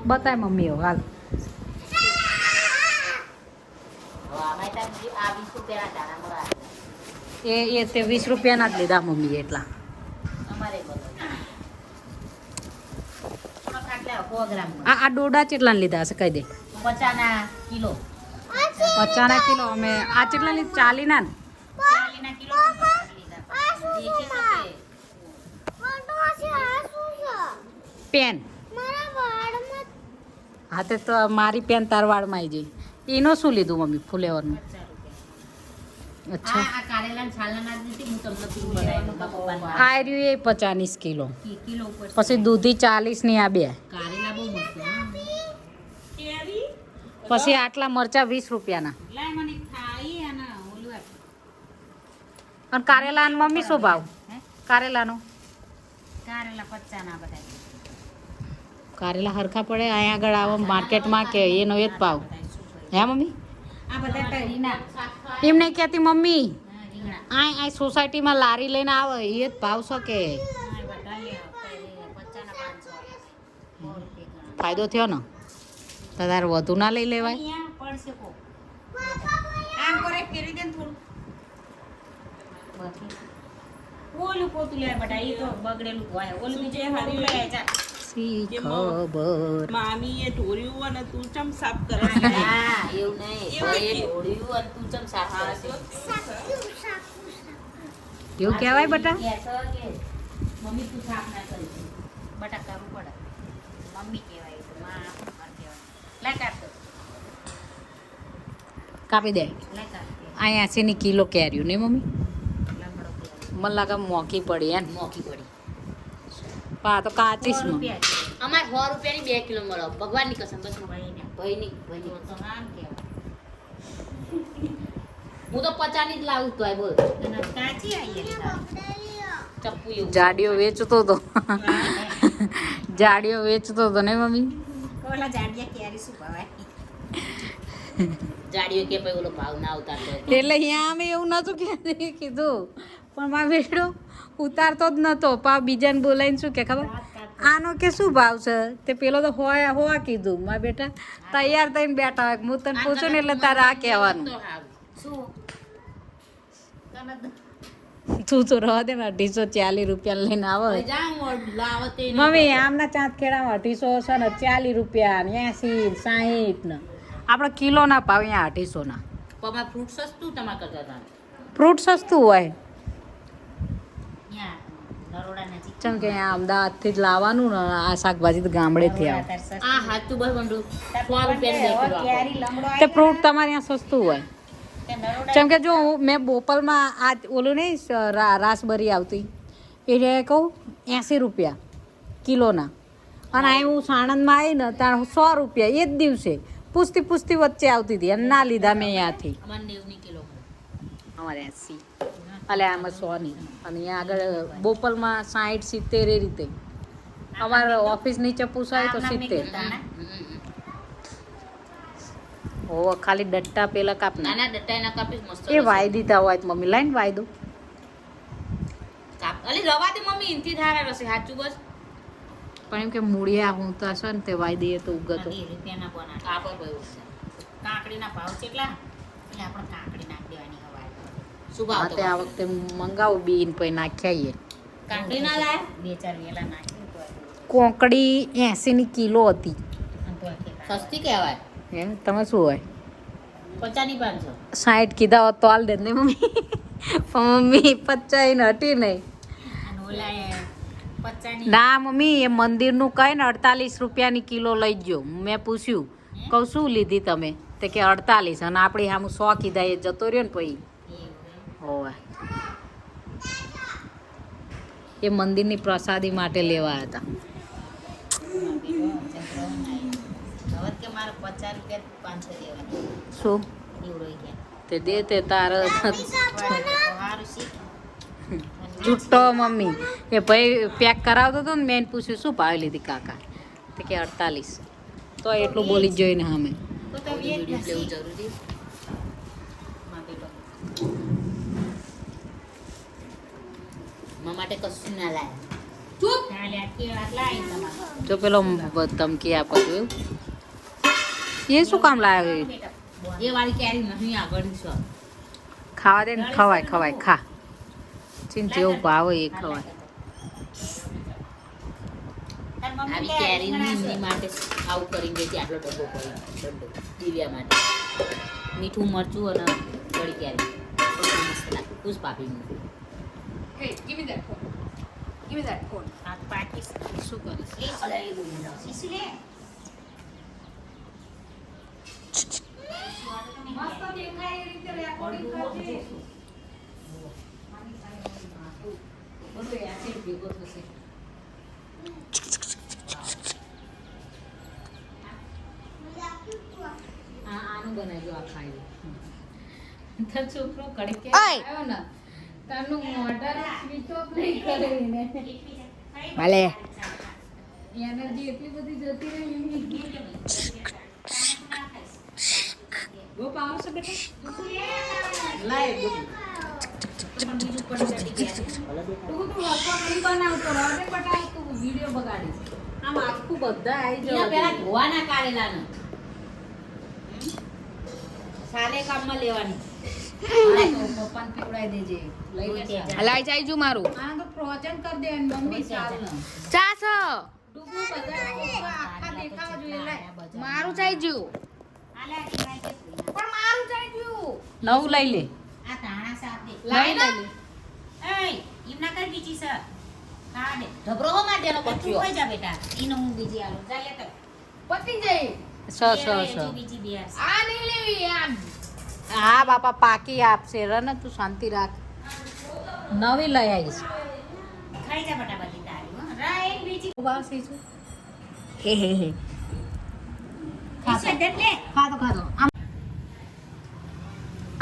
બતાય મમ્મી હાલ એ તે 20 રૂપિયાના જ લીધા મમ્મી એટલા આ ડોડા કેટલા લીધા હશે કહી દે 50 કિલો 50 કિલો અમે આ કેટલા લીધા 40 ના 40 કિલો પેન હા તે તો મારી પેન તાર વાળમાં આવી જઈ એનો શું લીધું મમ્મી ફુલેવરનું અચ્છા આ કારેલા છાલના દીધી હું તમને પીવું બનાવ્યું બાપા આ રહ્યું એ 50 કિલો કિલો ઉપર પછી દૂધી 40 ની આ બે કારેલા બહુ મસ્ત કેરી પછી આટલા મરચા 20 રૂપિયાના લાય મને ખાઈ અને ઓલું અને કારેલા મમ્મી શું ભાવ કારેલાનો કારેલા 50 ના બધા કારેલા હરખા પડે અહીંયા આગળ આવો માર્કેટમાં કે એનો એ જ ભાવ હે મમ્મી આ બધા રીંગણા એમ નહીં કહેતી મમ્મી રીંગણા આ સોસાયટીમાં લારી લઈને આવે એ જ ભાવ છે કે બધા લે 50 ના 500 ફાયદો થયો ને તો તારે વધુ ના લઈ લેવાય અહીંયા પડશે કો આમ કરે ફેરી દે ને થોડું ઓલું પોતું લે બટા એ તો બગડેલું હોય ઓલું બીજે હારી લે જા સી ખબર મામી એ ઢોર્યું અને તું ચમ સાફ કરે છે હા એવું નહીં ભાઈ ઢોળ્યું અને તું ચમ સાફ કરે છે એવું કહેવાય બટા કે મમ્મી તું સાફ ના કરી બટા કરવું પડે મમ્મી કહેવાય તો માં કહેવાય લે કાઢ દો કાપી દે લે કાઢ અહીંયા 80 ની કિલો કેર્યું નહીં મમ્મી લંગડો મને લાગે મોંઘી પડી યાર મોકી પડી પા તો કાચીસ માં અમાર 100 રૂપિયાની 2 કિલો મળો ભગવાનની કસમ બસ ભાઈની તો આમ કહેવાય હું તો 50 ની જ લાવું તો આય બોલ કાચી આઈએ ચપ્પુ એવું જાડીઓ વેચતો તો જાડીઓ વેચતો તો ને મમ્મી ઓલા જાડિયા કેરી શું ભાવે જાડિયો કે ભાઈ ઓલો ભાવ ના ઉતારતો એટલે અહીંયા અમે એવું નતું કીધું પણ મારો બેટો ઉતારતો જ નતો પા બીજાને બોલાવીને શું કે ખબર આનો કે શું ભાવ છે તે પેલો તો હોવા કીધું મારા બેટા તૈયાર થઈને બેઠા હોય હું તને પૂછું ને એટલે તારે આ કહેવાનું તું તો રહો દે ને 240 રૂપિયા લઈને આવો મમ્મી આમના ચાંદ ખેડામાં 250 છે ને 40 રૂપિયા ને 80 60 ને આપણે કિલો ના ભાવ અહીંયા 250 ના પમા ફ્રૂટ સસ્તું તમાર કરતા હતા ફ્રૂટ સસ્તું હોય યા નરોડા નજીક ચમ કે અહીંયા અમદાવાદથી જ લાવવાનું ને આ શાકભાજી તો ગામડેથી આવે આ હાથું બસ બંડુ 100 રૂપિયા કેરી લંગડો તે ફ્રૂટ તમારે ત્યાં સસ્તું હોય જેમ કે જો મેં બોપલમાં આ ઓલું નહીં રાસબરી આવતી એટલે કહું 80 રૂપિયા કિલોના અને અહીં હું સાણંદમાં આવી ને ત્યાં 100 રૂપિયા એ જ દિવસે પૂછતી વચ્ચે આવતી હતી અને ના લીધા મેં અહીંયાથી અમાર 90 ની કિલો અમારે 80 અલે આમાં 100 ની અને અહીંયા આગળ બોપલમાં 60 70 એ રીતે અમારે ઓફિસ નીચે પૂછાય તો 70 ઓ ખાલી ડટ્ટા પેલા કાપના નાના ડટ્ટાના કાપીસ મસ્ત એ વાઈ દીધા હોય તો મમ્મી લાઈન વાઈ દો કાપ અલી રવા દે મમ્મી ઇનથી ધારા રસે સાચું બસ પણ એમ કે મૂળિયા હું તો છે ને તે વાઈ દઈએ તો ઉગતો 20 રૂપિયાના બોના કાપર ભયો કાકડીના ભાવ કેટલા એટલે આપણે કાકડી નાખ દેવાની હવાય શું ભાવ તે આ વખતે મંગાવું બીન પછી નાખ્યા કાકડી ના લાય બે ચાર વેલા નાખી તો કોંકડી 80 ની કિલો હતી સસ્તી કહેવાય હે તમે શું હોય 50 ની 500 60 કીધા હોત તો હાલ દે ને મમ્મી પણ મમ્મી 50 ને હટી નહીં અને ઓલા 50 ની ના મમ્મી એ મંદિરનું કહે ને 48 રૂપિયાની કિલો લઈ ગયો મેં પૂછ્યું કહું શું લીધી તમે તે કે 48 અને આપણી સામું 100 કીધા એ જતો રહ્યો ને પછી હોવે એ મંદિરની પ્રસાદી માટે લેવા હતા કે મારે 50 રૂપિયા 500 દેવાના શું એવડો કે તે દે તે તાર હારું શીખ છૂટો મમ્મી એ ભાઈ પેક કરાવતો હતો ને મેં એને પૂછ્યું શું ભાવ લીધી કાકા તે કે 48 તો એટલું બોલી જ જોઈને અમે તો તો લેવું જરૂરી માં માટે કશું ના લાય ચૂપ ના લે આટલા આઈ તમારે જો પેલો ધમકી આપો જોયું એ શું કામ લાવે એ વાળી કેરી નહીં આગળ છે ખાવા દે ને ખવાય ખવાય ખા ચીન જેવું ભાવ હોય એ ખવાય આવી કેરી ની માટે આવું કરી દેજે આટલો ડબ્બો કરી ડબ્બો દિવ્યા માટે મીઠું મરચું અને ગળી કેરી મસ્ત લાગે કુછ પાપી Hey, give me that phone. Give me that phone. આ પાકી શું કરીશ લે મસ્ત દેખાય એ રીતે રેકોર્ડિંગ કરજે બધું એસિડ ભેગો થશે આનું બનાવજો આ ખાઈ તો છોકરો કડક આવ્યો ને તારનું મોઢર સ્વિચ ઓફ નહીં કરે ને ભલે એનર્જી એટલી બધી જતી રહી બહુ પાવર છે બેટા લાય તું બનાવતો રહે બટા તું વિડિયો બગાડીશ આમ આખું બધા આવી એના જવા પેલા ધોવાના કારેલાને સાલે કામમાં લેવાની પપ્પાને પીવડાવી દેજે લઈ લેજે લાઈ જાય જો મારું આને તો ફ્રોઝન કરી દે અને મમ્મી ચાલ ચાસ ડૂબું બધા આખા દેખાવા જોઈએ લાય મારું જાય જો આલે આ કિનાય કે પણ મારું જાય જો નવું લઈ લે આ તાણા સાથે લાઈ લે એય ઈમના કર બીજી સર હા દે ઢબરો માં દેનો બચ્ચો કઈ જા બેટા ઈનો હું બીજી આલો જા લે તો પતી જાય બીજી બે હશે. આ નહીં લેવી આમ હા બાપા પાકી આપશે રન તું શાંતિ રાખ નવી લઈ આવીશ ખાઈ જા બટા બધી તારી હો રા એક બીજી વાસી છું હે હે હે ખાશે એટલે ખાતો ખાતો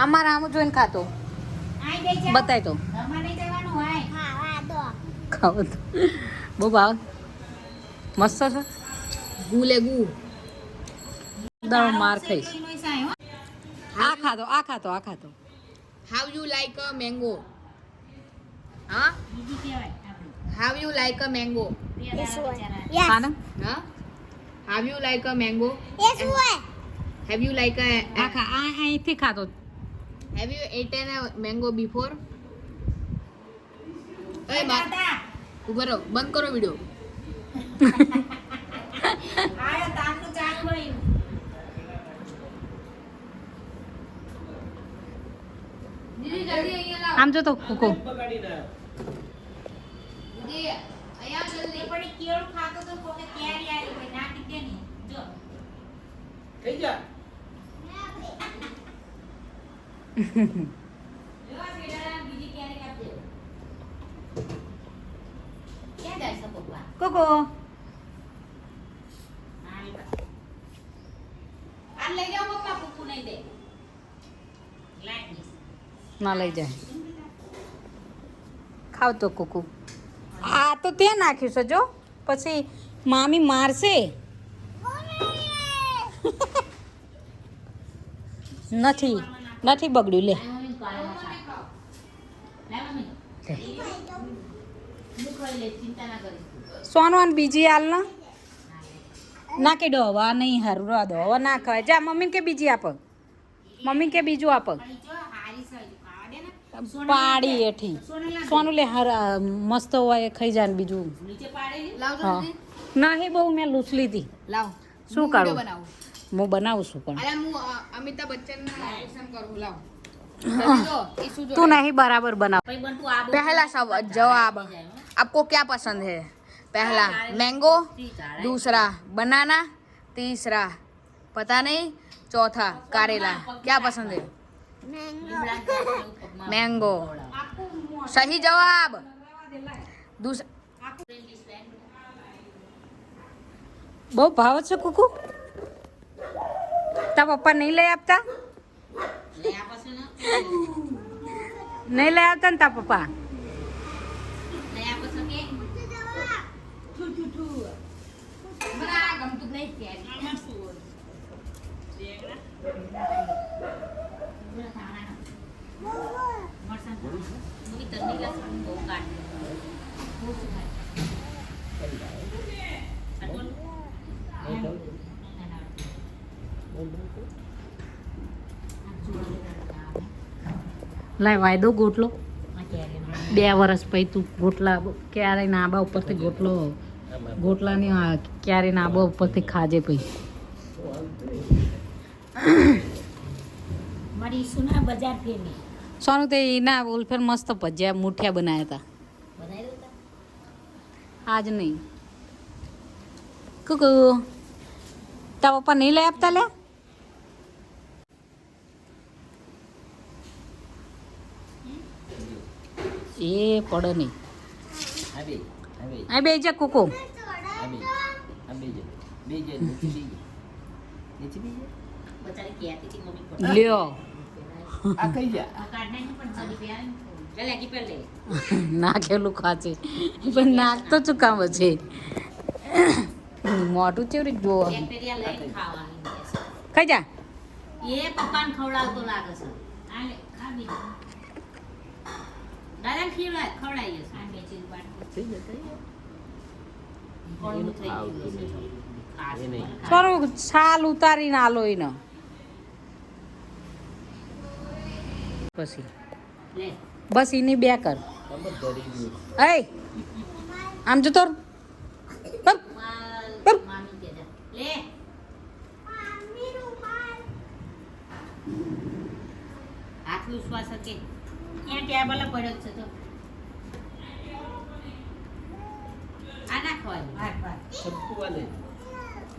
અમારા આમ જોઈને ખાતો આઈ બે જા બતાય તો રમવા નહીં જવાનું હોય ખાવા દો ખાવ તો બહુ ભાવ મસ્ત છે ગુ લે ગુ દાળ માર ખાઈશ એનો સાય હો આ ખાતો આ ખાતો આ ખાતો how you like a mango હા બીજી કહેવાય આપણે how you like a mango ખાને હા how you like a mango have you like અ આ ખા આ અહીંથી ખાતો have you eaten a mango before એ દાદા ઉભો રહો બંધ કરો વિડિયો આયો તામનું ચાલુ હોય દીદી જલ્દી અહીંયા લાવ આમ જો તો કુકુ દીદી અહીંયા જલ્દી પણ કેળું ખાતો તો કોકે કેરી આવી હોય નાખી દે ને જો થઈ જા જો આ પેલા બીજી કેરી કાપી દે ક્યાં જાય છે પપ્પા કુકુ આ લઈ જાઓ પપ્પા કુકુ નહીં દે લાઈટ ના લઈ જાય ખાવ તો કુકુ આ તો તે નાખ્યું છે જો પછી મામી મારશે નથી નથી બગડ્યું લે મમ્મી કાળા ખાવ લે મમ્મી લે. હું ખાઈ લે ચિંતા ના કરીશ સોનવાન બીજી હાલ ના કે દવા નહીં હારું રવા દો હવે ના ખવાય જા મમ્મી કે બીજી આપ મમ્મી કે બીજું આપ પણ ઈ જો હારી છે ખાવા દે ને પાડી એઠી સોનેલા સોનું લે હાર મસ્ત હોય એ ખાઈ જાય ને બીજું નીચે પાડેલી લાવ હા જલ્દી નહીં બહુ મેં લૂછલી હતી લાવ શું હું કરું? video બનાવું હું બનાવું છું પણ અરે હું અમિતાભ બચ્ચન ના એક્શન કરું લાવ જલ્દી જો ઈસુ જો તું નહીં બરાબર બનાવ ભાઈ બન તું આ पहला जवाब आपको क्या पसंद है पहला मैंगो दूसरा बनाना तीसरा पता नहीं चौथा करेला क्या पसंद है मैंगो सही जवाब दूसरा બહુ ભાવ છે કુકુ તા પપ્પા નહીં લઈ આપતા લે આ પછી નહીં લઈ આવતા ને તા પપ્પા લે આ પછી કે મને આ ગમતું જ નહીં કેરી આમાં શું હોય દેખના બોલા થાણા મરસા મુવી તંદી ગ્લાસ બહુ કાઢ બહુ સુખાય લાય વાયદો ગોટલો આ કેરીનો 2 વર્ષ પછી તું ગોટલા ક્યારે નાબા ઉપરથી ગોટલાની ક્યારે નાબા ઉપરથી ખાજે પછી મારી સુના બજાર ફેરવી સોનું તે એના ઉલ્ફેર મસ્ત ભજીયા મુઠિયા બનાવ્યા હતા બનાવી દો આજ નહીં કુકુ તારા પપ્પા નહીં લઈ આપતા લે એ પડે નહીં આ બે જા કુકુ બચારી કહેતી હતી મમ્મી પર લ્યો કાર્ડ નહીં પણ ચડી પહેરે ચાલ એકી પહેર લે નાખેલું ખાશે પણ નાક તો ચુકામ છે મોટું ચેવડી જોવો એક પેરિયા લઈને ખાવાની કઈ જા એ પપ્પાને ખવડાવતો લાગે છે આ લે ખા બીજું દાદા ખવડાવીએ છે આ બે ચીજ બાકી કોણ થઈ ગયું ખાસ સોનું છાલ ઉતારીને આલો એને પછી લે બસ એની 2 કર એ આમ જો તોર મામી કે જા લે હાથ લૂસવા શકે ત્યાં ટેબલ પડ્યો છે તો આ ના ખવાય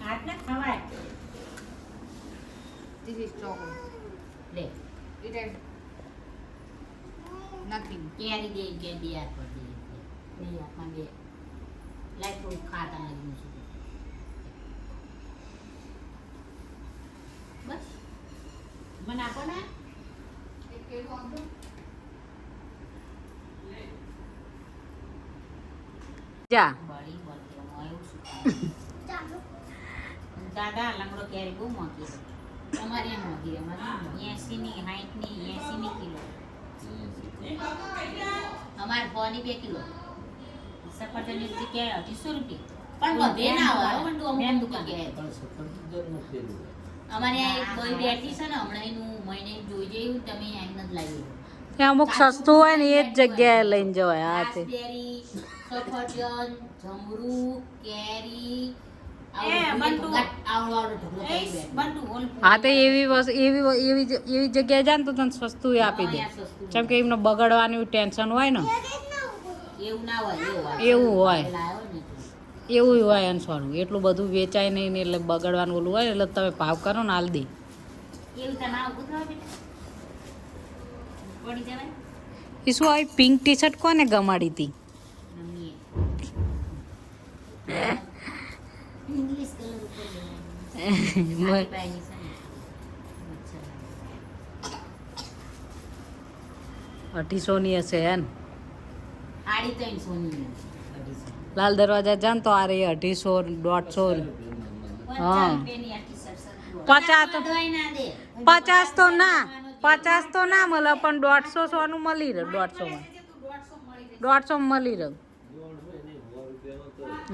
હાથ ના ખવાય This is chocolate. લે It has nothing. કેરી દે કે બે હાથ પર દે બે હાથમાં બે લાઈ થોડું ખાતા લાગ્યું છે બસ મને આપો ને જા બળી બળી આવ્યું શું દાદા લંગડો કેરી બહુ મોંઘી છે તમારે એમ મોંઘી અમારે 80 ની 60 ની 80 ની કિલો અમારે 4 ની 2 કિલો સફરજનની જગ્યાએ 250 રૂપિયા પણ બધે ના આવે પણ અમુક દુકાન કે અમારે આ એક ભાઈ બેઠી છે ને હમણાં એનું મહિને જોઈ જયું તમે આઈને જ લાવી ત્યાં અમુક સસ્તું હોય ને એ જ જગ્યાએ લઈને જવાય હા તે રાસબેરી સફરજન જમરૂ કેરી હા તો એવી વસ્તુ એવી જગ્યાએ જાય ને તો તને સસ્તું આપી દે કેમ કે એમને બગડવાની ટેન્શન હોય ને એવું ના હોય એવું હોય લાવ્યો ને તું. એવું હોય એમ સોનું એટલું બધું વેચાય નહીં ને એટલે બગડવાનું ઓલું હોય એટલે તમે ભાવ કરો ને હાલ દે એવું તને આવું કૂતરા બેટા પડી જવાય એ શું આવી પિંક ટી શર્ટ કોને ગમાડી હતી મમ્મીએ ઇંગ્લિશ કલર ઉપર લેવાનું. આની બાયની છે ને. મચ્છર. 250 ની હશે હે ને આડી ત્રણ સોની 250. લાલ દરવાજા જાન તો આ રહી 250 150 હા. 50 રૂપિયાની આ ટી-શર્ટ છે. 50 તો દવાઈ ના દે 50 તો ના 50 તો ના મળે પણ 150 સોનું મળી રહે 150 માં 150 મળી રહે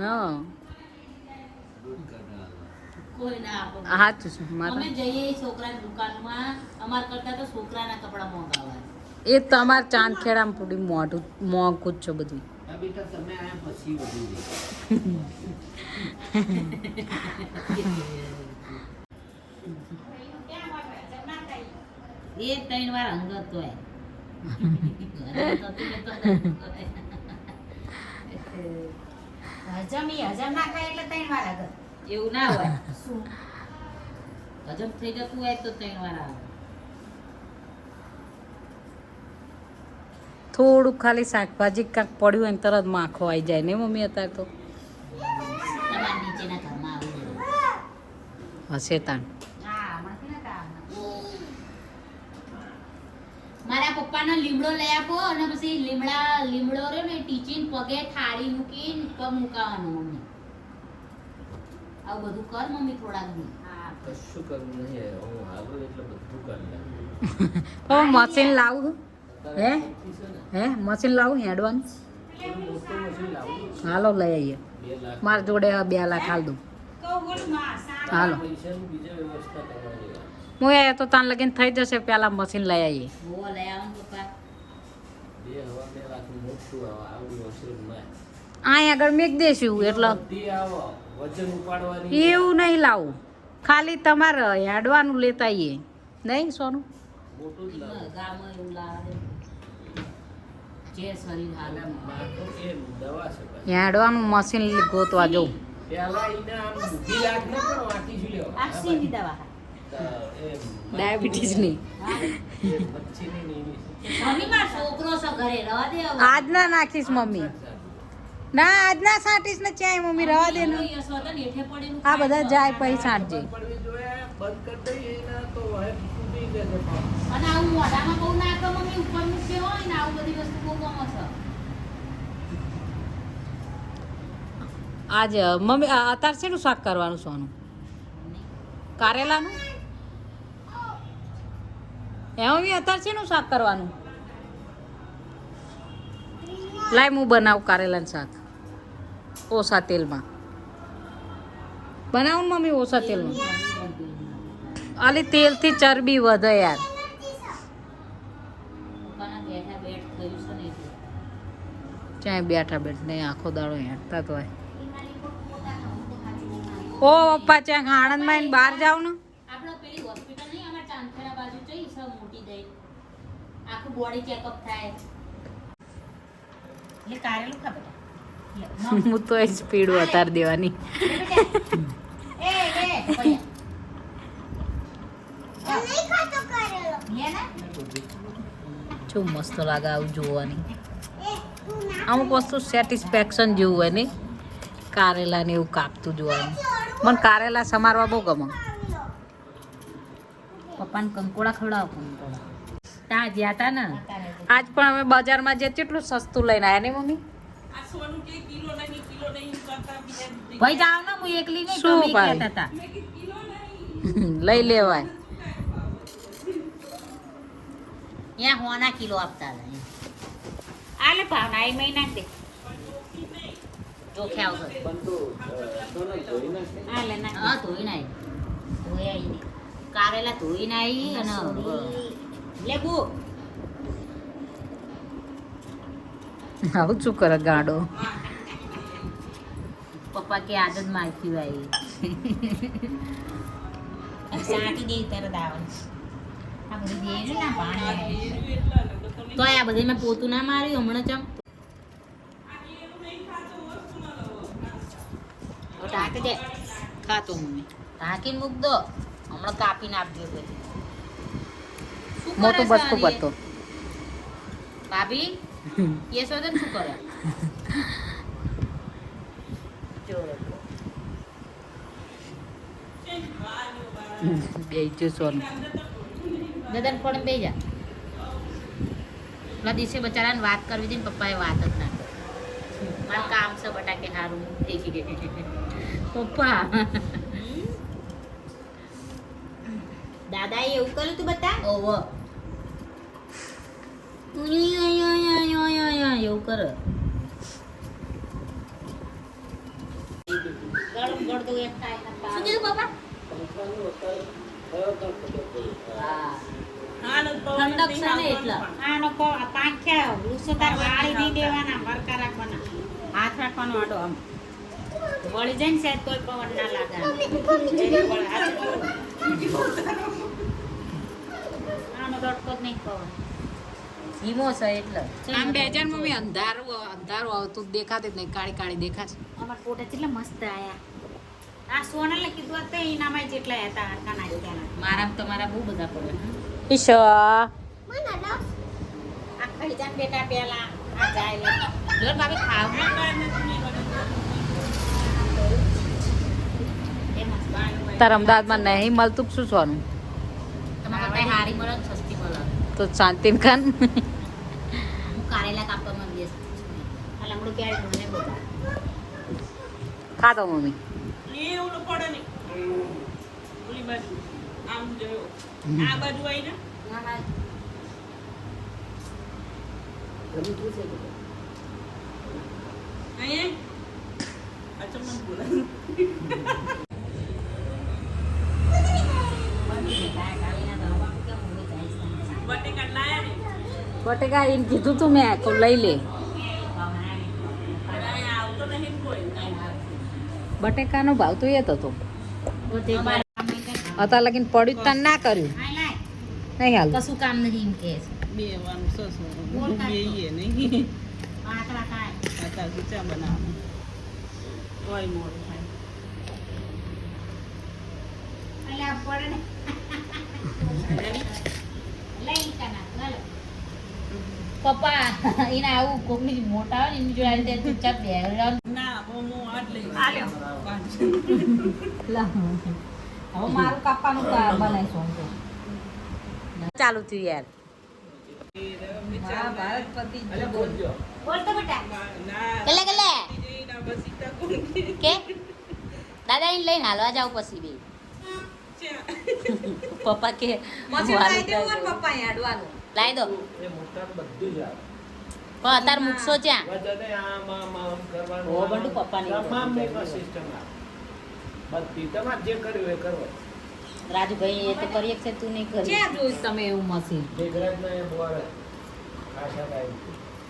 હા કોઈ ના આપો સાચું છે અમે મારે જઈએ છોકરાની દુકાનમાં અમાર કરતા તો છોકરાના કપડા મોંઘા હોય એ તમારે ચાંદખેડામાં પૂરી મોંઘું જ છે બધું બેટા તમે આયા પછી વધી એ 3 વાર અંગત હોય હજમ ના ખાય એટલે 3 વાર આગળ એવું ના હોય શું હજમ થઈ જતું હોય તો 3 વાર આવે થોડુંક ખાલી શાકભાજી કાંક પડ્યું હોય ને તરત માખો આવી જાય ને મમ્મી અત્યારે તો તમારા નીચેના ઘરમાં આવું હશે તાણ મારા પપ્પાનો લીમડો લઈ આપો અને પછી લીમડો રહ્યો ને ટીચીન પગે થાળી મૂકીને પગ મુકાવાનો મમ્મી આવું બધું કર મમ્મી થોડાક દી કશું કરવું નહીં હું હાલું એટલે બધું કરી હવે મશીન લાવું હે હે મશીન લાવું હેડવાનું હાલો લઈ આવીએ 2 લાખ મારા જોડે 2 લાખ હાલ દઉં હાલો પૈસાની બીજા વ્યવસ્થા કરવાની હું એ તો તાન લગીને થઈ જશે પેલા મશીન લઈ આવીએ બહુ લઈ આવો ને પપ્પા. 2 લાખનું મોટું આવડું મશીનમાં. અહીં આગળ મેક દેશું એટલે બધી આવો વજન ઉપાડવાની એવું નહીં લાવું ખાલી તમારે હેડવાનું લેતા આવીએ નહીં સોનું મોટું જ લાવો. ગામમાં એવું લાવે જે શરીર હાલમાં માટો એ દવા છે ભાઈ. હેડવાનું મશીન ગોતવા જવું પેલા ઈને આમ ઊભી રાખ ને પણ વાટી જ લ્યો. આ સીની દવા એ ડાયાબિટીસની એ મચ્છીની ને એની. મમ્મી માર છોકરો છે ઘરે રહેવા દે હવે. આજ ના નાખીશ મમ્મી ના આજ ના સાટીશ ને ચાય મમ્મી રવા દે ને યશોદા નેઠે પડેલું આ બધા જાય પછી સાંજે પડવી જોઈએ બંધ કરી દઈએ ને તો હવે તૂટી જશે પાછું. અને આવું મોઢામાં બહુ નાખો મમ્મી ઉપર મૂક્યો હોય ને આવું બધી વસ્તુ બહુ ગમે છે. આજ મમ્મી અત્યારે શેનું શાક કરવાનું સોનું કારેલાનું એ મમ્મી અત્યારે શેનું શાક કરવાનું લાય હું બનાવું કારેલાનું શાક ઓછા તેલમાં બનાવું ને મમ્મી ઓછા તેલમાં આલી તેલથી ચરબી વધે યાર પપ્પાના બેઠા બેઠ થયું છે ને એટલે. ચાય બેઠા બેઠ નહીં આખો દાડો હેઠતા તો હોય ઓ પપ્પા ચાય આણંદમાં આવીને બહાર જાવ ને આપણે પેલી હોસ્પિટલ નહીં અમાર ચાંદખેડા બાજુ જઈ છે મોટી દઈ આખું બોડી ચેકઅપ થાય એટલે કારેલું ખા બેટા લે, મમ. હું તો એ સ્પીડ વધારી દેવાની એ પૈયા. લે ને. શું મસ્ત લાગે આવું જોવાની અમુક વસ્તુ સેટિસ્ફેક્શન જેવું હોય ને કારેલા ને એવું કાપતું જોવાનું મને કારેલા સમારવા બહુ ગમે પપ્પાને કંકોડા ખવડાવો કંકોડા ત્યાં જ્યાં તા ને આજ પણ અમે બજારમાં જે કેટલું સસ્તું લઈને આવ્યા ને મમ્મી ભાઈ જાવ ને હું એકલી નહીં શું તમે ભાઈ? કહેતા હતા લઈ લેવાય ત્યાં હોના કિલો આપતા હતા આલે ભાવના એ મહિના દે જોખે આવતો પણ તો સોનલ ધોઈ નાખે. આલે ના હા ધોઈ નાઈ ધોઈ આઈ કારેલા ધોઈ નાઈ અને લેબુ આવું શું કરે ગાડો પપ્પા કે આદત મારતી ભાઈ સાટી દે તરત આવે આ બધી દે ને ના પાણી તો આ બધી મેં પોતું ના માર્યું હમણાં ચમ ઢાંકી દે ખાતો મમ્મી ઢાંકીને મૂક દો હમણાં કાપીને આપજો બધી શું કરે મોટું છે બસતું આની? પડતો ભાભી એ સોદન શું કરે જો બે સોનું દદન પણ બે જા પેલા દિવસે બચારાને વાત કરવી હતી ને પપ્પાએ વાત જ ના કરી મારું કામ છે બટાકે હારું પપ્પા દાદાએ એવું કર્યું તું બતા ઓવો એવું કરે ગળું ગળતું એક થાય ને શું કીધું પપ્પા હા ઠંડક છે ને એટલે આનો પાંખ્યા વૃક્ષો તાર વાળી નહીં દેવાના હરકા રાખવાના હાથ રાખવાનો આડો આમ વળી જાય ને સાહેબ કોઈ પવન ના લાગે આનો દોડતો જ નહીં પવન ધીમો છે એટલે આમ બે હજાર મમ્મી અંધારું આવતું દેખાતી જ નહીં કાળી કાળી દેખાશે અમારા ફોટા કેટલા મસ્ત આયા આ સોનલ કીધું હતું એનામાં જેટલા હતા હરકા નાખ્યા મારા તમારા બહુ બધા પડે ઈશા આ ખાઈ જાન બેટા પેલા આ જાય લે લો ભાભી ખાવ એ મસ્ત તાર અમદાવાદમાં નહીં મળતું કે શું સોનું તમારે કઈ હારી મળે ને સસ્તી મળે તો શાંતિન ખાન હું કારેલા કાપવામાં વ્યસ્ત છું આ લંગડું ક્યારે મને બધા ખાતો મમ્મી ના ના બટેકા એને કીધું તું મેં તો લઈ લે બટેકાનો ભાવ તો એ જ હતો અત્યારે લગીને પડ્યું તને ના કર્યું નહીં હાલ કશું કામ નથી એમ કે છે. બે વાનું સસું બેઈએ નહીં ચા બનાવવાનું કોઈ મોડું થાય પપ્પા એને આવું કોકની મોટા હોય ને એની જોડે આવી રીતે ચૂપચાપ બેહવાનું. ના હું આજ લઈ હવે મારું કાપવાનું બનાવીશું તો ચાલુ થયું યાર ભારત પતિ અલે બોલજો બોલતો બેટા ના કલે કલે ના બસીતા કોણ કે દાદા એને લઈને હાલવા જાવ પછી બે પપ્પા કે પપ્પા યાડવાનું લાવી દો એ મોટા બધું જ આવે પણ અત્યારે મૂકશો ત્યાં વજને આમ કરવાનું ઓ બધું પપ્પાની તમામ મેકઅપ સિસ્ટમ બધી તમારે જે કર્યું એ કરો રાજુભાઈ એ તો કરીએ છે તું નહીં કરી ક્યાં જોયું તમે એવું મશીન ગુજરાતમાં એ બોર ખાસા ભાઈ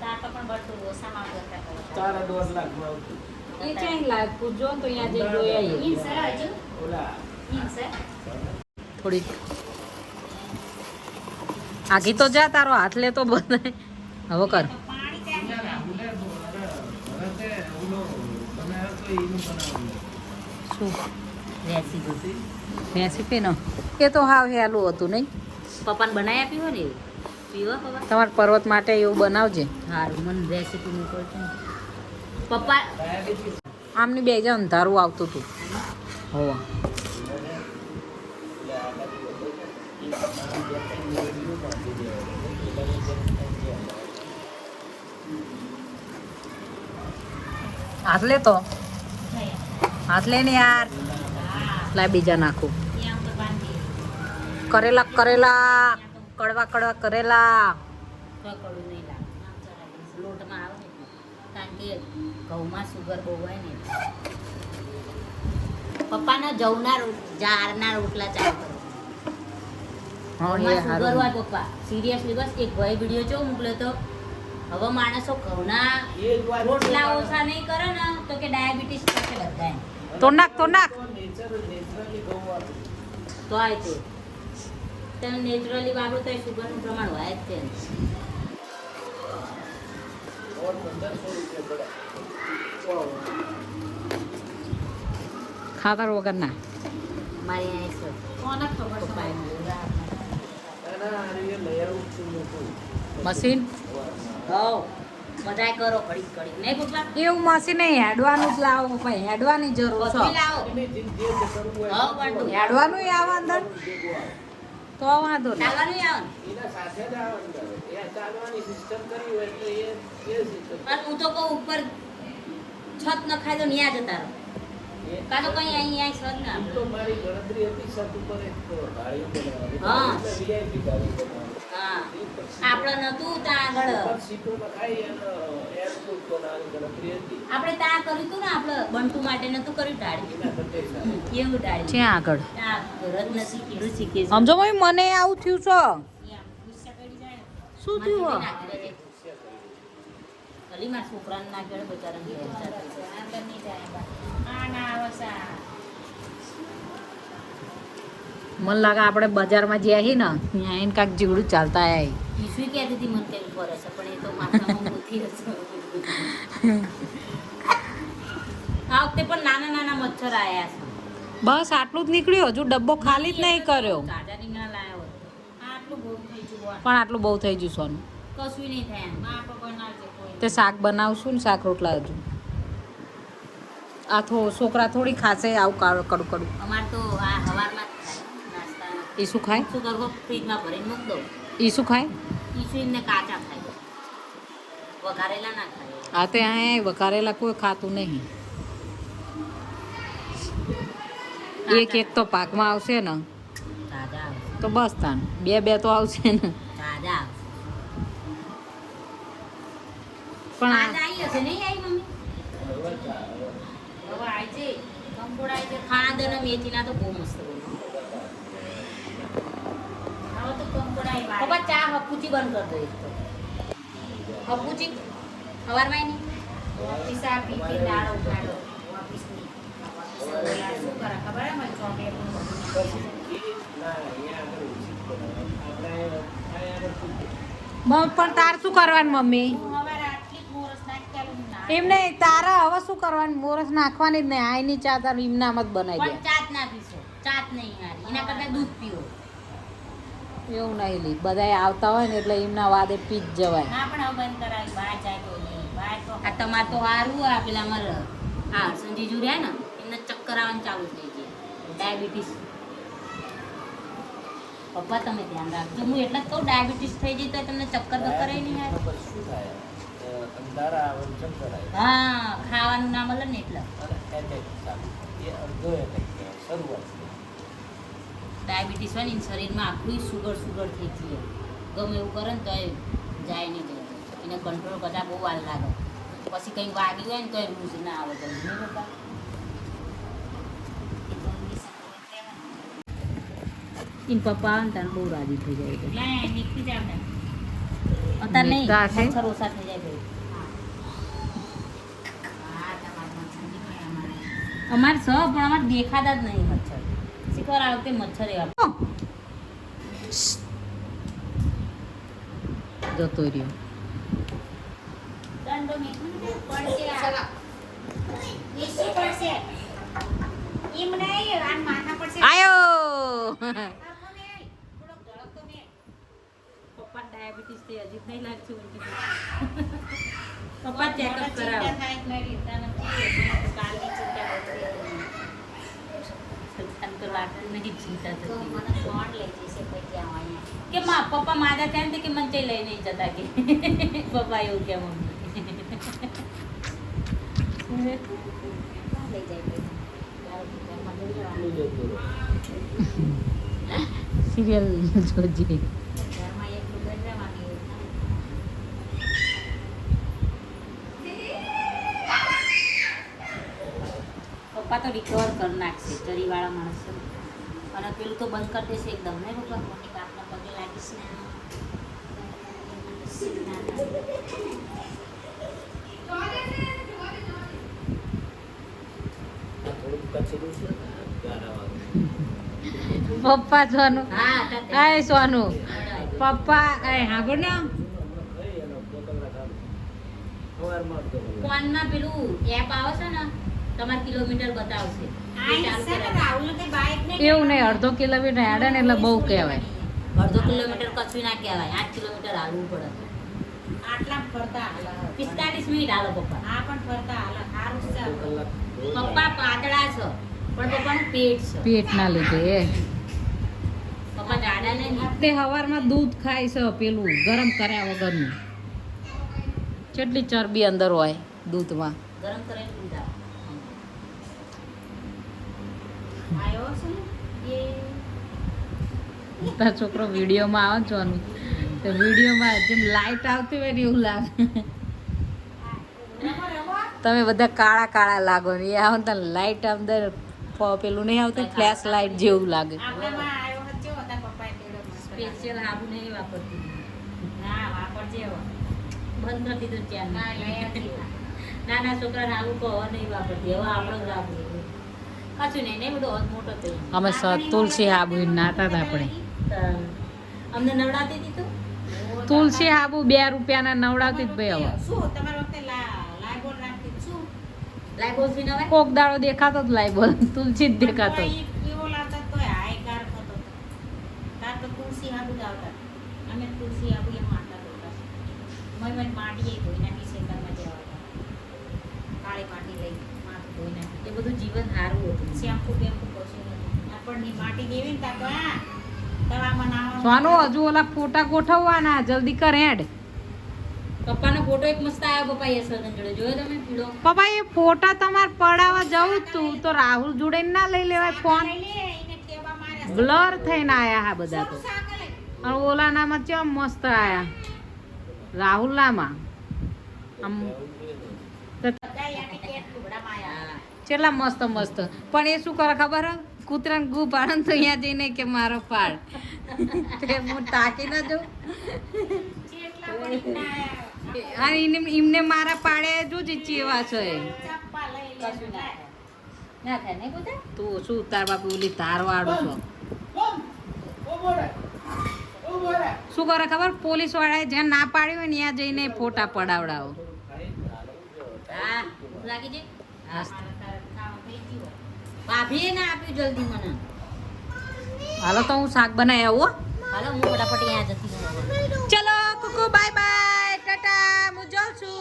તાતો પણ બટુ ઓસામાં કરતા કરો 4.5 લાખમાં આવતું એ ચાઈ લાગ પૂછજો ને તો અહીંયા જઈ જોઈ આવીએ ઈન સર હજુ ઓલા ઈન સર થોડીક આગી તો જા તારો હાથ લે તો બનાય હવે કર શું રેસીપી રેસીપી નો એ તો હાવ હેલું હતું નહીં પપ્પાને બનાવી આપ્યું હોય ને એવું પીવો પપ્પા તમારા પર્વત માટે એવું બનાવજે સારું મને રેસીપી મોકલજો ને. પપ્પા આમની બે જ અંધારું આવતું હતું હોવા હાથ લે તો હાથ લે ને યાર લાય બીજા નાખું કરેલા કરેલા કડવા કડવા કરેલા કડવું નહીં લાગે લોટમાં આવે ને કારણ કે ઘઉંમાં સુગર બહુ હોય ને પપ્પાના જવના જારના રોટલા ચાલુ કરો હા એ ઘઉંમાં સુગર સારું હોય પપ્પા સિરિયસલી બસ એક ભાઈ વિડીયો જો મોકલ્યો તો હવે માણસો ઘઉંના એ જ વાત રોટલા ઓછા નહીં કરે ને તો કે ડાયાબિટીસ થશે બધાને તો નાખ નેચરલી ગૌ વાપરું તો આ તે તમે નેચરલી વાપરો તો સુગરનું પ્રમાણ હોય જ છે और 1500 रुपये पड़ा ખાતર વગર ના મારી અહીં કોને ખબર છે પપ્પાએ ના અરે એ લઈ આવું છું લોકો મશીન હવ બધાય કરો ઘડીક ઘડીક નહીં પપ્પા એવું મશીન નહીં હેડવાનું જ લાવો ભાઈ હેડવાની જરૂર પછી છે લાવો એને જે કરવું હોય હવ બંટુ હેડવાનું આવે અંદર તો વાંધો નહીં ચાલવાનું આવે ને એના સાથે જ આવે અંદર એ ચાલવાની સિસ્ટમ કરી હોય એટલે એ સિસ્ટમ અને હું તો કહું ઉપર છત ન ખાય તો ન્યા જતા રહો કાં તો કઈ અહીં છત ના એમ તો મારી ગણતરી હતી છત ઉપર એક ગાડી બનાવવાની હા. એટલે વીઆઈપી ગાડી બનાવવાની હા આપણે નતું ત્યાં આગળ ઉપર સીટોમાં ખાઈ અને એરપોર્ટ બનાવવાની ગણતરી હતી આપણે ત્યાં કર્યું હતું ને આપણે બંટુ માટે નતું કર્યું ટાળી એના કરતા સારું. એવું ટાળી ત્યાં આગળ ત્યાં રત્નસિંહ કીધું શીખે છે સમજો મમ્મી મને આવું થયું છે શું શું થયું ગલી માં છોકરાને ના ગયો મને લાગે આપણે બજારમાં જ્યાં હી ને ત્યાં એને કાંઈક જીવડું ચાલતા આય ઈસુ કહેતી હતી મને કેવું કરે છે પણ એ તો માથામાં મોતી હશે આ વખતે પણ નાના નાના મચ્છર આયા છે બસ આટલું જ નીકળ્યું હજુ ડબ્બો ખાલી જ નહીં કર્યો તાજા રીંગણા લાયા હોય આ આટલું બહુ થઈ ગયું પણ આટલું બહુ થઈ ગયું સોનું કશું નહીં થાય ના તો બનાવજે કોઈ તે શાક બનાવશું ને શાક રોટલા હજુ આ છોકરા થોડી ખાશે આવું કડું કડું અમાર તો આ હવારમાં જ થાય નાસ્તા એ શું ખાય શું કરવો ફ્રીજમાં ભરીને મૂક દઉં એ શું ખાય ઈસુ એમને કાચા ખાય વઘારેલા ના ખાય આ તે આ વઘારેલા કોઈ ખાતું નહીં એક એક તો પાકમાં આવશે ને તાજા આવે તો બસ તાન બે બે તો આવશે ને તાજા આવે પણ તાજા આવી હશે નહીં આવી મમ્મી હવે ચા- હવે આવી છે કંકોડ આવી છે ખાંડ અને મેથીના તો બહુ મસ્ત બને હવે તો કંકોડ આવી પપ્પા ચા હપુચી બંધ કરી દો એક તો અપુજી સવારમાં નહીં ઓફિસ આપી કે દાડો ઉઠાડો ઓફિસની શું કરે ખબર હે મને ચોકલેટ ના અહીંયા આગળ ઉચિત આપણે અહીંયા આગળ શું પણ તાર શું કરવાનું મમ્મી સવારે આટલી મોરસ નાખેલું ના એમ નહીં તારા હવે શું કરવાનું મોરસ નાખવાની જ નહીં આઈની ચા તારું ઇમનામ જ બનાવી પણ ચાત ના પીશો ચાત નહીં હારી એના કરતા દૂધ પીવો દે એવું નહીં લી બધાય આવતા હોય ને એટલે એમના વાદે પી જ જવાય ના પણ હવે બંધ કરાવી બહાર જાય તો નહીં બહાર તો આ તમાર તો સારું આ પેલા અમારે હા સંજીજુ રહ્યા ને એમને ચક્કર આવવાનું ચાલુ થઈ ગયા ડાયાબિટીસ પપ્પા તમે ધ્યાન રાખજો હું એટલે જ કહું ડાયાબિટીસ થઈ જાય તો તમને ચક્કર બક્કર નહીં આવે પછી શું થાય અંધારા આવે ચક્કર આવે હા ખાવાનું ના મળે ને એટલે અને એટેક ચાલુ એ અડધો એટેક શરૂઆત ડાયાબિટીસ હોય ને એના શરીરમાં આખું સુગર થઈ જાય ગમે એવું કરે ને તો એ જાય નહીં જાય એને કંટ્રોલ કરતા બહુ વાર લાગે પછી કંઈક વાગ્યું હોય ને તો એ રૂઝ ના આવે જલ્દી નહીં પપ્પા ઇન પપ્પા આવે ને તારે બહુ રાજી થઈ જાય નીકળી જાવ ને અત્યારે નહીં નીકળા છે? મચ્છર ઓછા થઈ જાય ભાઈ અમારે છ પણ અમારે દેખાતા જ નહીં મચ્છર શીખવાર આ વખતે મચ્છર એવા જતો રહ્યો આયો પપ્પા ડાયાબિટીસ થી હજી નહીં લાગશે પપ્પા ચેકઅપ કરાવો કે માં પપ્પા મારા ત્યાં કે મને લઈ નહીં જતા કે પપ્પા એવું કે મમ્મી સિરિયલ જોજે પપ્પા તો રિકવર કરી નાખશે ચરીવાળા માણસ છે. અને પેલું તો બંધ કરી દેશે એકદમ ને પપ્પા મોટી બાપના પગે લાગીશ ને થોડુંક કચરું છે ને ગારા વાળું પપ્પા સોનું હા આય સોનું પપ્પા આય હાંભળ ને કઈ એનો પોતંગડા ખાવ સવારમાં જ કરું ફોનમાં પેલું એપ આવે છે ને તમારે કિલોમીટર બતાવશે એ ચાલુ કરાવો. એવું નહીં અડધો કિલોમીટર હેડે ને એટલે બહુ કહેવાય અડધો કિલોમીટર કશું ના કહેવાય 8 કિલોમીટર હાલવું પડે આટલા ફરતા 45 મિનિટ હાલો પપ્પા આ પણ ફરતા હાલો સારું છે કલાક પપ્પા પાતળા છે પણ પપ્પાનું પેટ છે પેટના લીધે પપ્પા જાડા ને તે સવારમાં દૂધ ખાય છે પેલું ગરમ કર્યા વગરનું કેટલી ચરબી અંદર હોય દૂધમાં ગરમ કરીને પીધા આયો છે ને એ તારો છોકરો વિડીયોમાં આવે જોવાનું તો વિડીયોમાં જેમ લાઈટ આવતી હોય ને એવું લાગે તમે બધા કાળા કાળા લાગો ને એ આવે ને તો લાઈટ અંદર પેલું નહીં આવતું ફ્લેશ લાઈટ જેવું લાગે આપણામાં આયો હતો હતા પપ્પાએ તેડો સ્પેશિયલ હાબુ નહીં વાપરતી ના વાપરજે હવે બંધ કરી દીધું ત્યાં નાના છોકરા હાબુ કહો નહીં વાપરતી હવે આપણો જ વાપરું કશું નહીં નહીં બધું મોટો થયો અમે તુલસી હાબુ નાતા હતા આપણે અમને નવડાતી હતી તું તુલસી હાબુ 2 રૂપિયાના નવડાવતી જ ભાઈ હવે શું તમારા વખતે લાઈબોલ રાખતી શું લાઈબોલ થી નવાય કોક દાડો દેખાતો જ લાઈ તુલસી જ દેખાતો કેવો લાવતા તો હાયકાર થતો તાર તો તુલસી હાબુ જ આવતા અમે તુલસી હાબુ એમ મારતા હતા મય માટી ધોઈ નાખી શેતરમાં જવા કાળી માટી લઈ માથું ધોઈ નાખી એ બધું જીવન સારું હતું શેમ્પુ બેમ્પુ કશું નથી આપણની માટી દેવી ને તા તો આ તવામાં નાવા સોનું હજુ ઓલા ફોટા ગોઠવવાના જલ્દી કર હેડ પપ્પાનો ફોટો એક મસ્ત આવ્યો પપ્પા યશવર્ધન જોડે જોયો તમે પીળો પપ્પા એ ફોટા તમારે પડાવવા જવું જ તું તો રાહુલ જોડે ના લઈ લેવાય ફોન બ્લર થઈને આયા હા બધા તો અને ઓલા નામાં કેમ મસ્ત આયા રાહુલ નામાં આમ કેટલા મસ્ત મસ્ત પણ એ શું કરે ખબર હે કૂતરાને ગુ પાડે ને તો અહીંયા જઈને કે મારો પાડ તે હું તાકી ના જઉં હા એમને મારા પાડે જો જ ચેવા છે ચપ્પા લઈ લે કશું ના થાય નહીં બધા તું શું તાર બાપુ ઓલી તાર વાળું છો શું કરે ખબર પોલીસ વાળાએ જ્યાં ના પાડ્યું હોય ને ત્યાં જઈને ફોટા પડાવડાવો હા લાગી જઈ ભાભીએ ના આપ્યું જલ્દી મને હાલો તો હું શાક બનાવી આવું હો. હાલો હું ફટાફટ અહીંયા જતી રહું ચલો કુકુ બાય બાય ટાટા હું જાઉં છું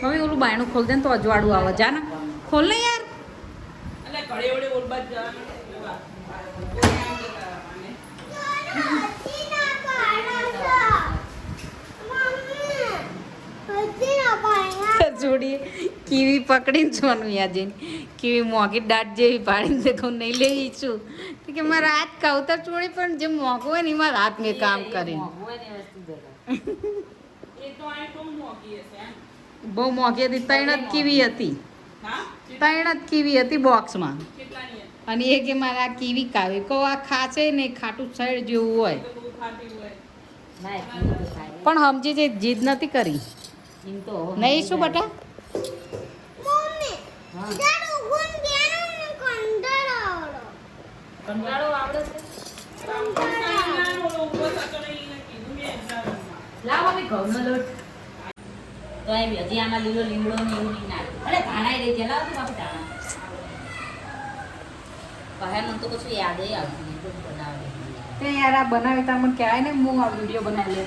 મમ્મી ઓલું બાયણું ખોલ દે ને તો અજવાળું આવે જા ને ખોલ ને યાર જોડી કીવી પકડીને જોવાનું યાદ જઈને કીવી મોંઘી દાટ જેવી પાડીને દેખો નહીં લઈ છું તો કે મારા હાથ કાવતર ચોળી પણ જે મોંઘું હોય ને એમાં હાથ મેં કામ કરીને બહુ મોંઘી હતી 3 જ કીવી હતી 3 જ કીવી હતી બોક્સમાં અને એ કે મારે આ કીવી કાવી કહો આ ખાશે ને ખાટું સાઈડ જેવું હોય પણ સમજી જે જીદ નથી કરી નહીં શું બટા કંટાળો આવડે લાવો મમ્મી ઘઉંનો લોટ તો એ હજી આમાં લીલો લીમડો ને એવું નહીં નાખ અરે ધાણા રહી છે લાવ તું બાપુ ધાણા પહેલા મને તો કશું યાદ આવતું નહીં તો બનાવે તે યાર આ બનાવી તા મને કહેવાય ને હું આ વિડીયો બનાવી લે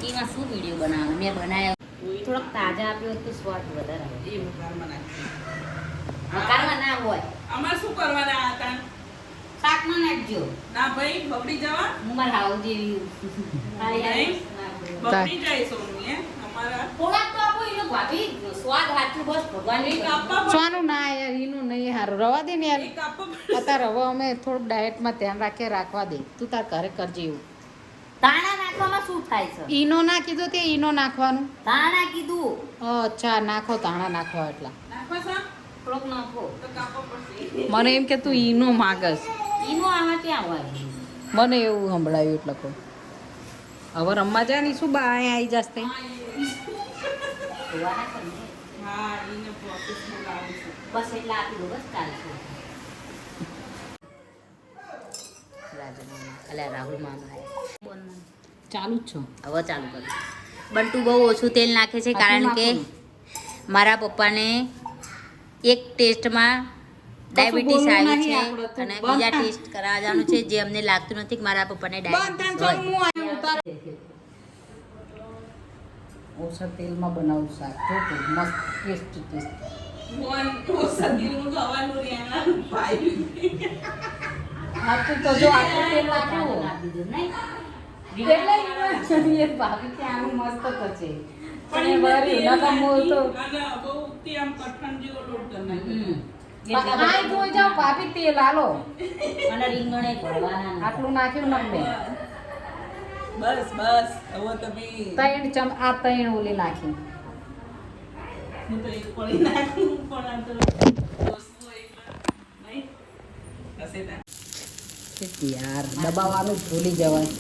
એમાં શું વિડીયો બનાવે મેં બનાવ્યો થોડોક તાજા આપ્યો તો સ્વાદ વધારે આવે મકાનમાં ના હોય અમાર શું કરવાના હતા શાકમાં નાખજો ના ભાઈ બગડી જવા હું મારા હાઉ જેવી નહીં. બગડી જાય સોનું હે અમારા થોડાક તો આપો એનો ભાભી સ્વાદ હાચું બસ ભગવાન એક આપવા સોનું ના યાર એનું નહીં હારું રવા દે ને યાર એક આપવા અત્યારે હવે અમે થોડુંક ડાયટમાં ધ્યાન રાખીએ રાખવા દે તું તાર ઘરે કરજે એવું તાણા નાખવામાં શું થાય છે ઈનો ના કીધું તે ઈનો નાખવાનું તાણા કીધું અચ્છા નાખો તાણા નાખવા એટલા નાખવા સા થોડોક નાખો તો કાપવા પડશે મને એમ કે તું ઈનો માગસ ઈનો આમાં ક્યાં હોય મને એવું સંભળાયું એટલે કહું હવે રમવા જાય ને શું બા અહીંયા આવી જશે ધોવાના કરીને હા એને પ્રોસેસમાં લાવું છું બસ એટલે આપી દો બસ ચાલશે અલ્યા રાહુલ મામા ચાલુ જ છો હવે ચાલુ કરું બંટુ બહુ ઓછું તેલ નાખે છે કારણ કે મારા પપ્પાને એક ટેસ્ટમાં ડાયાબિટીસ આવી છે અને બીજા ટેસ્ટ કરાવવા જવાનું છે જે અમને લાગતું નથી કે મારા પપ્પાને ડાયાબિટીસ હોય ઓછા તેલમાં બનાવું શાક જો તું મસ્ત ટેસ્ટી મોન ઓસા દિલનું ખાવાનું રેના ભાઈ હા તો જો આટલું તેલ નાખ્યું આપી દીધું નહીં એટલે એ ભાભી કે આનું મસ્ત થશે પણ એ બરી નકા મોલ તો અને બહુ તે આમ કઠણ જેવો લોટ કરી આ જોઈ જાવ ભાભી તેલ આલો અને રીંગણે ભરવાના આટલું નાખ્યું નમે બસ બસ હવે તમે 3 ઓલી નાખી હું તો એક પડી નાખું પણ આ તો વસ્તુ એકલા નહીં હશે તા યાર દબાવવાનું જ ભૂલી જવાય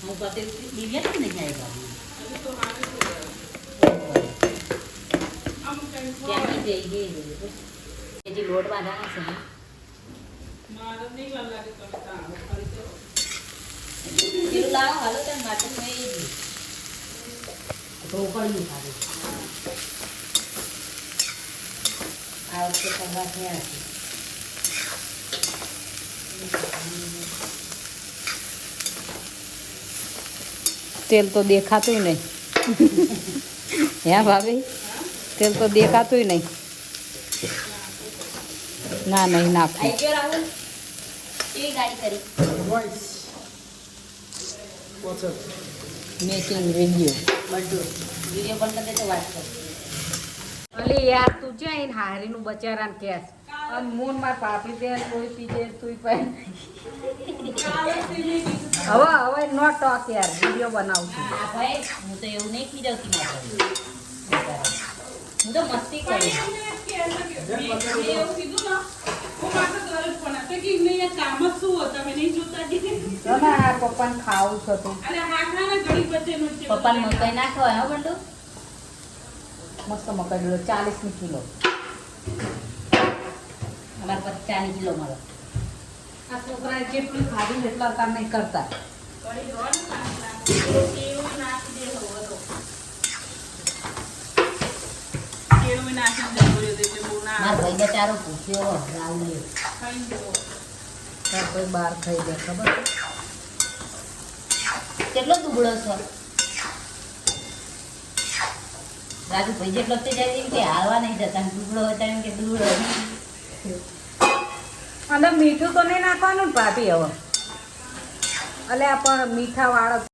હું કતે દિવ્યા તો નહીં જાય આમ કઈ ત્યાંથી જઈ ગઈ હજી લોટ બાંધવાનો છે ને મારે નહીં વાર લાગે તમે ત્યાં કરી દો પેલું લાવો હાલો ત્યાં માટે મેં ઢોકળનું ખાધું આ વખતે કરવા થયા છે તેલ તો દેખાતું નહીં હે ભાભી તેલ તો દેખાતું નહીં ના નહીં નાખું આઈ ગયો રાહુલ કેવી ગાડી કરી મેકિંગ વિડીયો બધું વિડીયો બંધ કરી દે તો વાત કર અલી યાર તું છે ને હારીનું બચારાને કેસ અને મૂન માર પાપડી દે કોઈ પીજે તું પણ હવે નો ટોક યાર વિડિયો બનાવું છું હા ભાઈ હું તો એવું નહીં ખીજવતી મારે હું તો મસ્તી કરું એવું કીધું ને હું માત્ર ઘર જ પણ કે નહીં કામ જ શું હતા મેં નહીં જોતા કે ના પપ્પાને ખાવું છે તું અરે હાથાના ઘડી વચ્ચેનું છે પપ્પાને મકાઈ ના ખવાય હો બંડુ મસ્ત મકાઈ ડોલો 40 કિલો અમારે 50 કિલો મળે આ છોકરાએ જેટલું ખાધું એટલા કામ નહીં કરતા ઘડી રોડ કેવું નાખી દે હવે તો કેવું નાખી દે બોલ્યો એટલે બહુ ના મારો ભાઈ બચારો ભૂખ્યો રાહુલ ખાઈ દો તાર કોઈ બહાર ખાઈ દે ખબર કેટલો દુબળો છો રાજુ ભાઈ જેટલો તે જાય એમ કે હાલવા નહીં જતા દુબળો હતા એમ કે દુબળો અને મીઠું તો નહીં નાખવાનું ને ભાભી હવે અલે આ પણ મીઠા વાળો હવે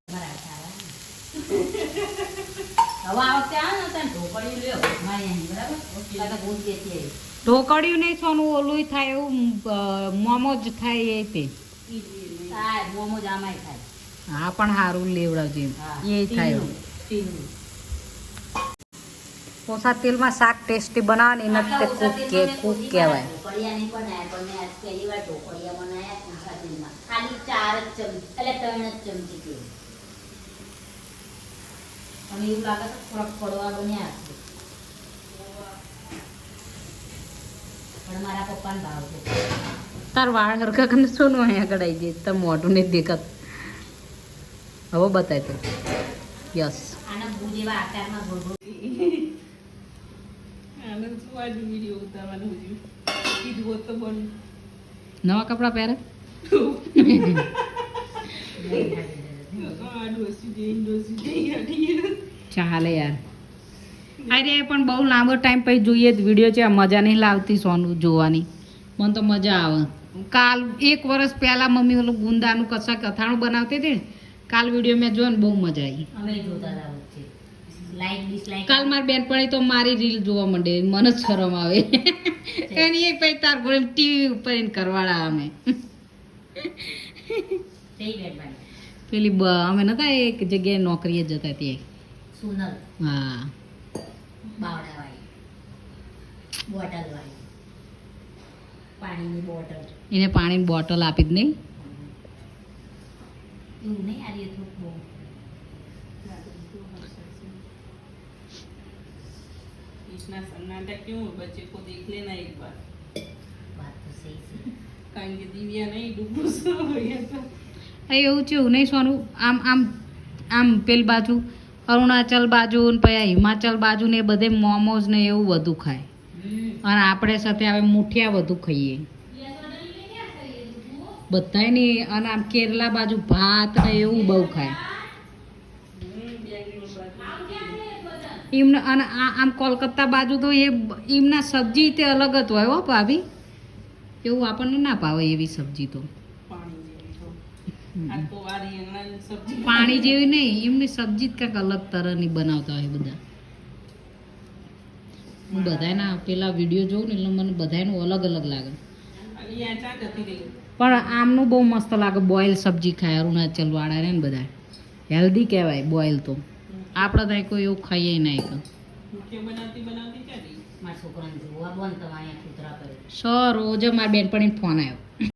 આ વખતે આ ને તને ઢોકળી લ્યો મારી અહીં બરાબર લાગે ભૂલ કેતી આવી ઢોકળ્યું નહીં સોનું ઓલું થાય એવું મોમો જ થાય એ તે થાય મોમોજ આમાંય થાય હા પણ સારું લેવડાવજે હા. એ થાય એવું. તીનું ઓછા તેલમાં શાક ટેસ્ટી બનાવવાની નથી તે કૂક કહેવાય ઢોકળિયા નહીં બનાયા પણ મેં આજ પહેલી વાર ઢોકળિયા બનાયા ઓછા તેલમાં ખાલી 4 જ ચમચી એટલે 3 જ ચમચી તેલ અને એવું લાગે તો થોડાક કડવા બન્યા હશે પણ મારા પપ્પાને ભાવ છે તાર વાળ હરખા કરીને શું અહીંયા આગળ આવી જાય તાર મોઢું નહીં દેખાત હવે બતાય તો યસ આના ભૂ જેવા આકારમાં ગોળ ગોળ આનંદ શું આજે વિડીયો ઉતારવાનું હતું કીધું હોત તો બન નવા કપડાં પહેરે આ ડોસી જઈ હટી ચાલે યાર અરે પણ બહુ લાંબો ટાઈમ પછી જોઈએ જ વિડીયો છે મજા નહીં લાવતી સોનું જોવાની મને તો મજા આવે કાલ 1 વર્ષ પહેલાં મમ્મી ઓલું ગુંદાનું કશાક અથાણું બનાવતી હતી ને કાલ વિડીયો મેં જોયો ને બહુ મજા આવી અમે જોતા હતા વચ્ચે લાઈક ડિસલાઈક કાલ મારી બેનપણી તો મારી રીલ જોવા માંડે મને જ શરમ આવે એની એ પછી તાર ગોળ ટીવી ઉપર એને કરવાડા અમે થઈ બેન પેલી અમે નતા એક જગ્યાએ નોકરીએ જતા ત્યાં સુનલ હા બાવડાવાળી બોટલવાળી પાણીની બોટલ એને પાણીની બોટલ આપી જ નહીં એવું નહીં આ રીતે બહુ इतना सन्नाटा क्यों है? बच्चे को देख लेना एक बार વાત તો સહી છે કારણ કે દિવ્યા નહીં ડૂબું સો હોય તો એવું છે એવું નહીં સોનું આમ આમ આમ પેલી બાજુ અરુણાચલ બાજુ ને પછી હિમાચલ બાજુ ને એ બધે મોમોઝ ને એવું બધું ખાય અને આપણે સાથે હવે મુઠિયા વધુ ખાઈએ બધાય નહીં અને આમ કેરલા બાજુ ભાત ને એવું બહુ ખાય એમને અને આમ કોલકાતા બાજુ તો એ એમના સબ્જી તે અલગ જ હોય હો ભાભી એવું આપણને ના ભાવે એવી સબ્જી તો પાણી જેવી તો આ તો આ રીંગણાની સબ્જી પાણી જેવી નહીં એમની સબ્જી જ કંઈક અલગ તરહની બનાવતા હોય બધા હું બધાના પેલા વિડીયો જોઉં ને એટલે મને બધાનું અલગ અલગ લાગે અને આ ચા જતી રહી પણ આમનું બહુ મસ્ત લાગે બોઇલ સબ્જી ખાય અરુણાચલ વાળા ને બધા હેલ્ધી કહેવાય બોઇલ તો આપણે ત્યાં કોઈ એવું ખાઈએ નહીં મુખ્ય બનાવતી બનાવતી ચાલી મારા છોકરાને જોવા બંધ તમારે કૂતરા કરે સર રોજ મારી બેનપણીને ફોન આવ્યો